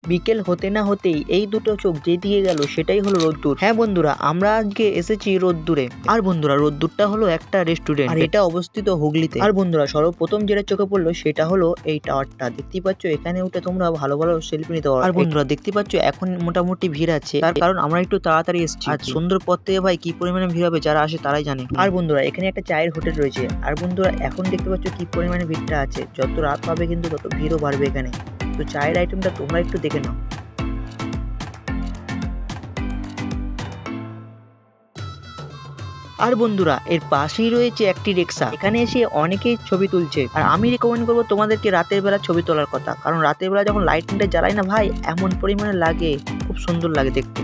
বিকেল হতে না হতেই এই দুটো চোখ যেদিকে গেল সেটাই হলো রোদ্দুর। হ্যাঁ বন্ধুরা, আমরা আজকে এসেছি রোদ্দুরে। আর বন্ধুরা রোদ্দুরটা হলো একটা রেস্টুরেন্ট, আর এটা অবস্থিত হুগলিতে। আর বন্ধুরা সর্বপ্রথম যেটা চোখে পড়লো সেটা হলো এই টাওয়ারটা। দেখতেই পাচ্ছ এখানে উঠে তোমরা ভালো ভালো সেলফি নিতে পারো। আর বন্ধুরা দেখতে পাচ্ছ এখন মোটামুটি ভিড় আছে, তার কারণ আমরা একটু তাড়াতাড়ি এসেছি। আর সুন্দর পথ থেকে ভাই কি পরিমাণে ভিড় হবে যারা আসে তারাই জানে। আর বন্ধুরা এখানে একটা চায়ের হোটেল রয়েছে। আর বন্ধুরা এখন দেখতে পাচ্ছ কি পরিমাণে ভিড়টা আছে, যত রাত পাবে কিন্তু তত ভিড়ও বাড়বে এখানে। তো চায়ের আইটেমটা তোমরা একটু দেখে নাও। আর বন্ধুরা এর পাশেই রয়েছে একটি রিক্সা, এখানে এসে অনেকেই ছবি তুলছে। আর আমি রেকমেন্ড করবো তোমাদেরকে রাতের বেলা ছবি তোলার কথা, কারণ রাতের বেলা যখন লাইটিংটা জ্বালাই না ভাই, এমন পরিমাণে লাগে, খুব সুন্দর লাগে দেখতে।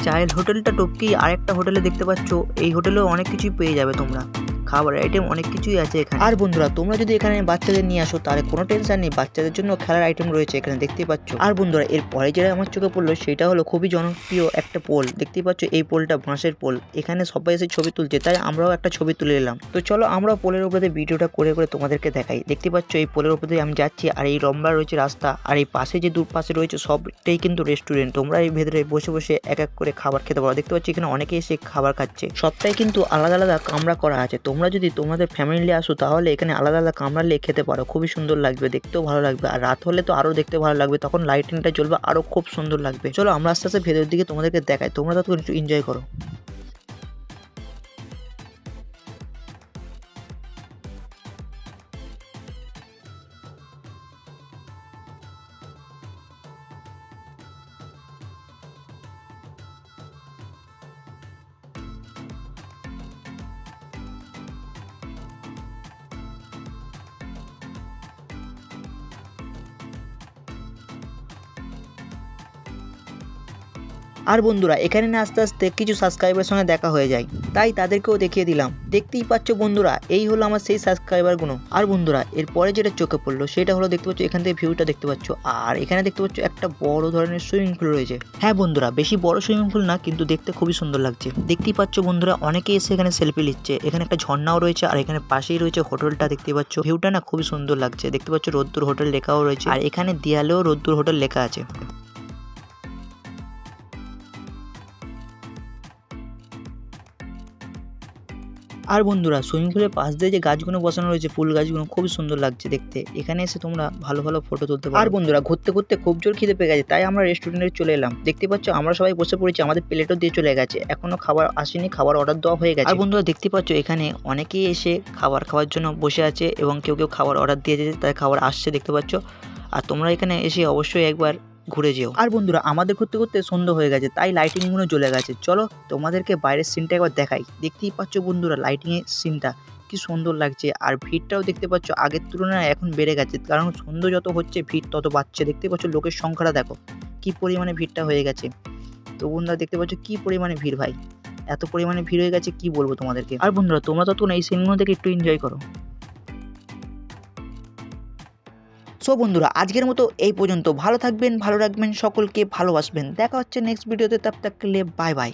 চায়ের হোটেলটা টপকেই আরেকটা হোটেলে দেখতে পাচ্ছ, এই হোটেলেও অনেক কিছুই পেয়ে যাবে তোমরা, খাবার আইটেম অনেক কিছুই আছে এখানে। আর বন্ধুরা তোমরা যদি এখানে বাচ্চাদের নিয়ে আসো তাহলে কোনো টেনশন নেই, বাচ্চাদের জন্য খেলার আইটেম রয়েছে এখানে দেখতেই পাচ্ছ। আর বন্ধুরা এর পরে যেটা আমার চোখে পড়লো সেটা হলো খুবই জনপ্রিয় একটা পোল। দেখতেই পাচ্ছ এই পোলটা বাঁশের পোল, এখানে সবাই এসে ছবি তুলছে, তাই আমরাও একটা ছবি তুলে এলাম। তো চলো আমরা পোলের উপরে ভিডিওটা করে করে তোমাদেরকে দেখাই। দেখতে পাচ্ছ এই পোলের উপরে আমি যাচ্ছি, আর এই লম্বা রয়েছে রাস্তা, আর এই পাশে যে দূর পাশে রয়েছে সবটাই কিন্তু রেস্টুরেন্ট। তোমরা এই ভেতরে বসে বসে এক এক করে খাবার খেতে পারো। দেখতে পাচ্ছ এখানে অনেকে এসে খাবার খাচ্ছে, সবটাই কিন্তু আলাদা আলাদা কামরা করা আছে। তোমরা যদি তোমাদের ফ্যামিলি আসো তাহলে এখানে আলাদা আলাদা কামরা নিয়ে খেতে পারো, খুবই সুন্দর লাগবে, দেখতেও ভালো লাগবে। আর রাত হলে তো আরো দেখতে ভালো লাগবে, তখন লাইটিংটা জ্বলবে, আরো খুব সুন্দর লাগবে। চলো আমরা আস্তে আস্তে ভেতরের দিকে তোমাদেরকে দেখাই, তোমরা ততক্ষণ একটু এনজয় করো। আর বন্ধুরা এখানে না আস্তে আস্তে কিছু সাবস্ক্রাইবারের সঙ্গে দেখা হয়ে যায়, তাই তাদেরকেও দেখিয়ে দিলাম। দেখতেই পাচ্ছ বন্ধুরা এই হলো আমার সেই সাবস্ক্রাইবারগুলো। আর বন্ধুরা এরপরে যেটা চোখে পড়লো সেটা হলো দেখতে পাচ্ছ এখান থেকে ভিউটা দেখতে পাচ্ছ, আর এখানে দেখতে পাচ্ছ একটা বড় ধরনের সুইমিং পুল রয়েছে। হ্যাঁ বন্ধুরা বেশি বড় সুইমিং পুল না, কিন্তু দেখতে খুবই সুন্দর লাগছে। দেখতেই পাচ্ছ বন্ধুরা অনেকে এসে এখানে সেলফি নিচ্ছে, এখানে একটা ঝর্ণাও রয়েছে, আর এখানে পাশেই রয়েছে হোটেলটা। দেখতে পাচ্ছ ভিউটা না খুবই সুন্দর লাগছে। দেখতে পাচ্ছ রোদ্দুর হোটেল লেখাও রয়েছে, আর এখানে দেয়ালেও রোদ্দুর হোটেল লেখা আছে। আর বন্ধুরা সুইমিং পুলের পাশ দিয়ে যে গাছগুলো বসানো রয়েছে, ফুল গাছগুলো খুবই সুন্দর লাগছে দেখতে, এখানে এসে তোমরা ভালো ভালো ফটো তুলতে পারো। আর বন্ধুরা ঘুরতে ঘুরতে খুব জোর খিদে পেয়ে গেছে, তাই আমরা রেস্টুরেন্টে চলে এলাম। দেখতে পাচ্ছ আমরা সবাই বসে পড়েছি, আমাদের প্লেটও দিয়ে চলে গেছে, এখনো খাবার আসেনি, খাবার অর্ডার দেওয়া হয়ে গেছে। আর বন্ধুরা দেখতে পাচ্ছ এখানে অনেকেই এসে খাবার খাওয়ার জন্য বসে আছে, এবং কেউ কেউ খাবার অর্ডার দিয়ে দিয়েছে, তাই খাবার আসছে দেখতে পাচ্ছ। আর তোমরা এখানে এসে অবশ্যই একবার ঘুরে যেও। আর বন্ধুরা আমাদের ঘুরতে ঘুরতে সন্ধ্যা হয়ে গেছে, তাই লাইটিং গুলো জ্বলে গেছে। চলো তোমাদেরকে বাইরের সিনটা একবার দেখাই। দেখতেই পাচ্ছ বন্ধুরা লাইটিং এর সিনটা কি সুন্দর লাগছে, আর ভিড়টাও দেখতে পাচ্ছ আগের তুলনায় এখন বেড়ে গেছে, কারণ সন্ধ্যা যত হচ্ছে ভিড় তত বাড়ছে। দেখতে পাচ্ছ লোকের সংখ্যাটা দেখো কি পরিমাণে ভিড়টা হয়ে গেছে। তো বন্ধুরা দেখতে পাচ্ছ কি পরিমাণে ভিড় ভাই, এত পরিমাণে ভিড় হয়ে গেছে কি বলবো তোমাদেরকে। আর বন্ধুরা তোমরা ততক্ষণ এই সিনগুলো থেকে একটু এনজয় করো। সো বন্ধুরা আজকের মতো এই পর্যন্ত। ভালো থাকবেন, ভালো রাখবেন, সকলকে ভালোবাসবেন। দেখা হচ্ছে নেক্সট ভিডিওতে, তব তক কে লিয়ে বাই বাই।